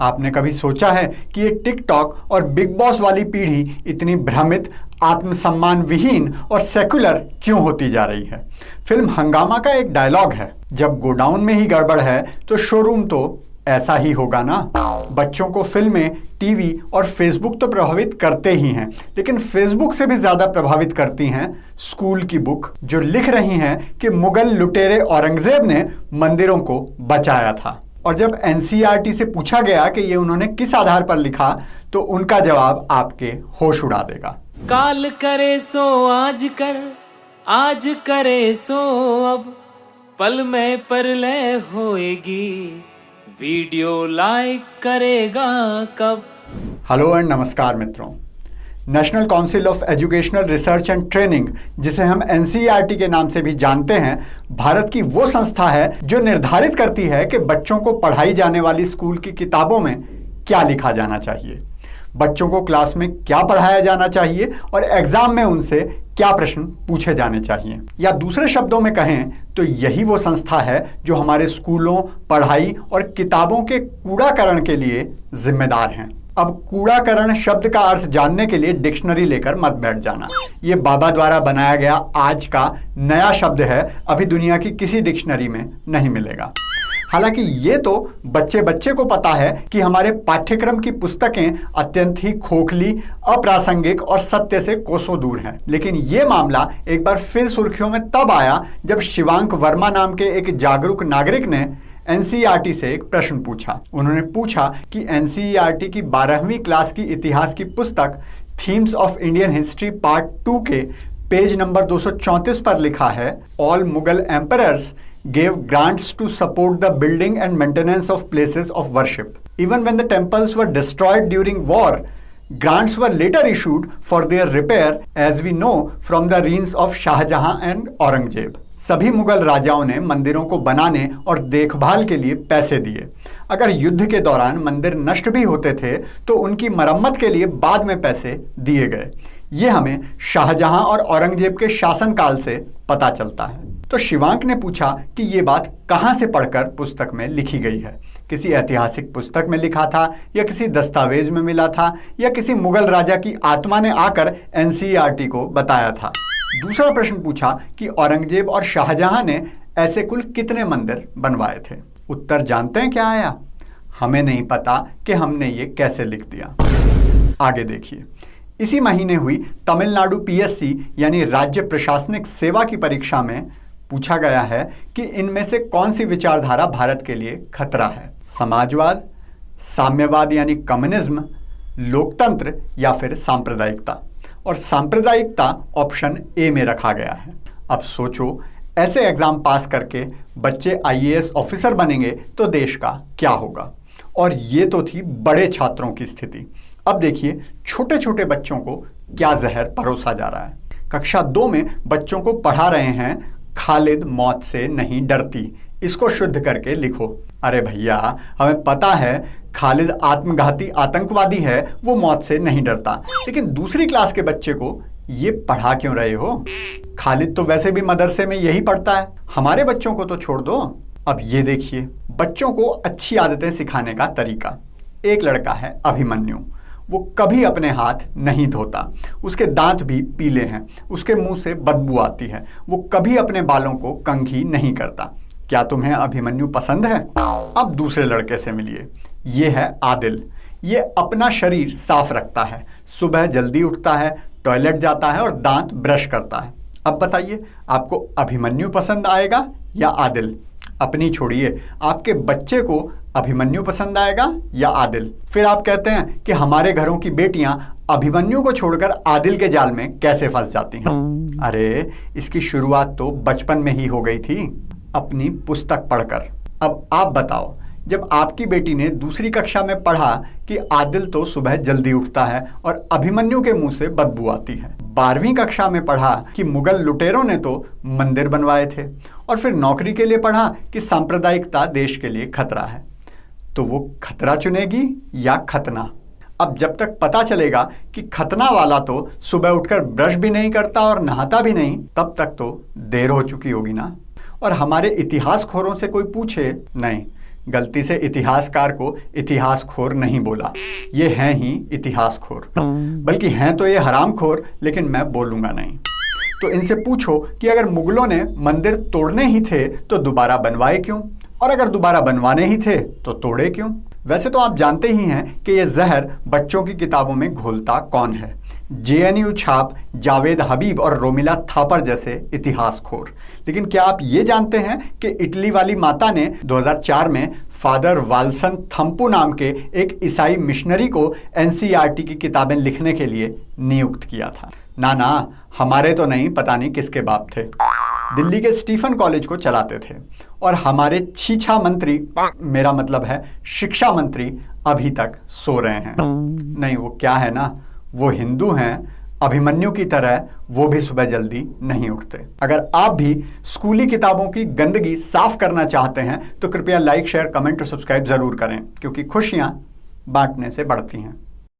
आपने कभी सोचा है कि ये टिकटॉक और बिग बॉस वाली पीढ़ी इतनी भ्रमित, आत्मसम्मान विहीन और सेकुलर क्यों होती जा रही है? फिल्म हंगामा का एक डायलॉग है, जब गोडाउन में ही गड़बड़ है तो शोरूम तो ऐसा ही होगा ना। बच्चों को फिल्में, टीवी और फेसबुक तो प्रभावित करते ही हैं, लेकिन फेसबुक से भी ज्यादा प्रभावित करती हैं स्कूल की बुक, जो लिख रही हैं कि मुगल लुटेरे औरंगजेब ने मंदिरों को बचाया था। और जब एनसीईआरटी से पूछा गया कि ये उन्होंने किस आधार पर लिखा, तो उनका जवाब आपके होश उड़ा देगा। काल करे सो आज कर, आज करे सो अब, पल में परलय होएगी, वीडियो लाइक करेगा कब। हेलो एंड नमस्कार मित्रों। National council of educational research and training, जिसे हम एनसीईआरटी के नाम से भी जानते हैं, भारत की वो संस्था है जो निर्धारित करती है कि बच्चों को पढ़ाई जाने वाली स्कूल की किताबों में क्या लिखा जाना चाहिए, बच्चों को क्लास में क्या पढ़ाया जाना चाहिए और एग्जाम में उनसे क्या प्रश्न पूछे जाने चाहिए। या दूसरे शब्दों में कहें तो यही वो संस्था है जो हमारे स्कूलों, पढ़ाई और किताबों के कूड़ाकरण के लिए जिम्मेदार हैं। अब कूड़ाकरण शब्द का अर्थ जानने के लिए डिक्शनरी लेकर मत बैठ जाना। ये बाबा द्वारा बनाया गया आज का नया शब्द है, अभी दुनिया की किसी डिक्शनरी में नहीं मिलेगा। हालांकि ये तो बच्चे बच्चे को पता है कि हमारे पाठ्यक्रम की पुस्तकें अत्यंत ही खोखली, अप्रासंगिक और सत्य से कोसों दूर हैं। लेकिन ये मामला एक बार फिर सुर्खियों में तब आया जब शिवांक वर्मा नाम के एक जागरूक नागरिक ने एनसीईआरटी से एक प्रश्न पूछा। उन्होंने पूछा कि एनसीईआरटी की 12वीं क्लास की इतिहास की पुस्तक themes of Indian history part 2 के पेज नंबर 234 पर लिखा है, all Mughal emperors gave grants to support the building and maintenance of places of worship. Even when the temples were destroyed during war, grants were later issued for their repair, as we know from the reigns of Shahjahan and Aurangzeb. सभी मुगल राजाओं ने मंदिरों को बनाने और देखभाल के लिए पैसे दिए। अगर युद्ध के दौरान मंदिर नष्ट भी होते थे तो उनकी मरम्मत के लिए बाद में पैसे दिए गए। ये हमें शाहजहां और औरंगजेब के शासनकाल से पता चलता है। तो शिवांक ने पूछा कि ये बात कहाँ से पढ़कर पुस्तक में लिखी गई है? किसी ऐतिहासिक पुस्तक में लिखा था, या किसी दस्तावेज में मिला था, या किसी मुगल राजा की आत्मा ने आकर एनसीईआरटी को बताया था? दूसरा प्रश्न पूछा कि औरंगजेब और शाहजहां ने ऐसे कुल कितने मंदिर बनवाए थे? उत्तर जानते हैं क्या आया? हमें नहीं पता कि हमने ये कैसे लिख दिया। आगे देखिए। इसी महीने हुई तमिलनाडु पीएससी यानी राज्य प्रशासनिक सेवा की परीक्षा में पूछा गया है कि इनमें से कौन सी विचारधारा भारत के लिए खतरा है? समाजवाद, साम्यवाद यानी कम्युनिज्म, लोकतंत्र या फिर सांप्रदायिकता? और सांप्रदायिकता ऑप्शन ए में रखा गया है। अब सोचो, ऐसे एग्जाम पास करके बच्चे आईएएस ऑफिसर बनेंगे तो देश का क्या होगा? और ये तो थी बड़े छात्रों की स्थिति। अब देखिए छोटे छोटे बच्चों को क्या जहर परोसा जा रहा है। कक्षा 2 में बच्चों को पढ़ा रहे हैं, खालिद मौत से नहीं डरती, इसको शुद्ध करके लिखो। अरे भैया, हमें पता है खालिद आत्मघाती आतंकवादी है, वो मौत से नहीं डरता, लेकिन दूसरी क्लास के बच्चे को ये पढ़ा क्यों रहे हो? खालिद तो वैसे भी मदरसे में यही पढ़ता है, हमारे बच्चों को तो छोड़ दो। अब ये देखिए बच्चों को अच्छी आदतें सिखाने का तरीका। एक लड़का है अभिमन्यु, वो कभी अपने हाथ नहीं धोता, उसके दांत भी पीले हैं, उसके मुंह से बदबू आती है, वो कभी अपने बालों को कंघी नहीं करता। क्या तुम्हें अभिमन्यु पसंद है? अब दूसरे लड़के से मिलिए। ये है आदिल। ये अपना शरीर साफ रखता है, सुबह जल्दी उठता है, टॉयलेट जाता है और दांत ब्रश करता है। अब बताइए आपको अभिमन्यु पसंद आएगा या आदिल? अपनी छोड़िए, आपके बच्चे को अभिमन्यु पसंद आएगा या आदिल? फिर आप कहते हैं कि हमारे घरों की बेटियां अभिमन्यु को छोड़कर आदिल के जाल में कैसे फंस जाती हैं। अरे इसकी शुरुआत तो बचपन में ही हो गई थी, अपनी पुस्तक पढ़कर। अब आप बताओ, जब आपकी बेटी ने दूसरी कक्षा में पढ़ा कि आदिल तो सुबह जल्दी उठता है और अभिमन्यु के मुंह से बदबू आती है, 12वीं कक्षा में पढ़ा कि मुगल लुटेरों ने तो मंदिर बनवाए थे, और फिर नौकरी के लिए पढ़ा कि सांप्रदायिकता देश के लिए खतरा है, तो वो खतरा चुनेगी या खतना? अब जब तक पता चलेगा कि खतना वाला तो सुबह उठकर ब्रश भी नहीं करता और नहाता भी नहीं, तब तक तो देर हो चुकी होगी ना। और हमारे इतिहास खोरों से कोई पूछे, नहीं, गलती से इतिहासकार को इतिहासखोर नहीं बोला, ये हैं ही इतिहासखोर, बल्कि हैं तो ये हरामखोर, लेकिन मैं बोलूँगा नहीं। तो इनसे पूछो कि अगर मुगलों ने मंदिर तोड़ने ही थे तो दोबारा बनवाए क्यों, और अगर दोबारा बनवाने ही थे तो तोड़े क्यों। वैसे तो आप जानते ही हैं कि ये जहर बच्चों की किताबों में घोलता कौन है, जेएनयू छाप जावेद हबीब और रोमिला थापर जैसे इतिहासखोर। लेकिन क्या आप ये जानते हैं कि इटली वाली माता ने 2004 में फादर वाल्सन थम्पू नाम के एक ईसाई मिशनरी को एनसीईआरटी की किताबें लिखने के लिए नियुक्त किया था। ना, हमारे तो नहीं, पता नहीं किसके बाप थे। दिल्ली के स्टीफन कॉलेज को चलाते थे और हमारे छीछा मंत्री, मेरा मतलब है शिक्षा मंत्री, अभी तक सो रहे हैं। नहीं, वो क्या है ना, वो हिंदू हैं, अभिमन्यु की तरह वो भी सुबह जल्दी नहीं उठते। अगर आप भी स्कूली किताबों की गंदगी साफ करना चाहते हैं तो कृपया लाइक, शेयर, कमेंट और सब्सक्राइब जरूर करें, क्योंकि खुशियां बांटने से बढ़ती हैं।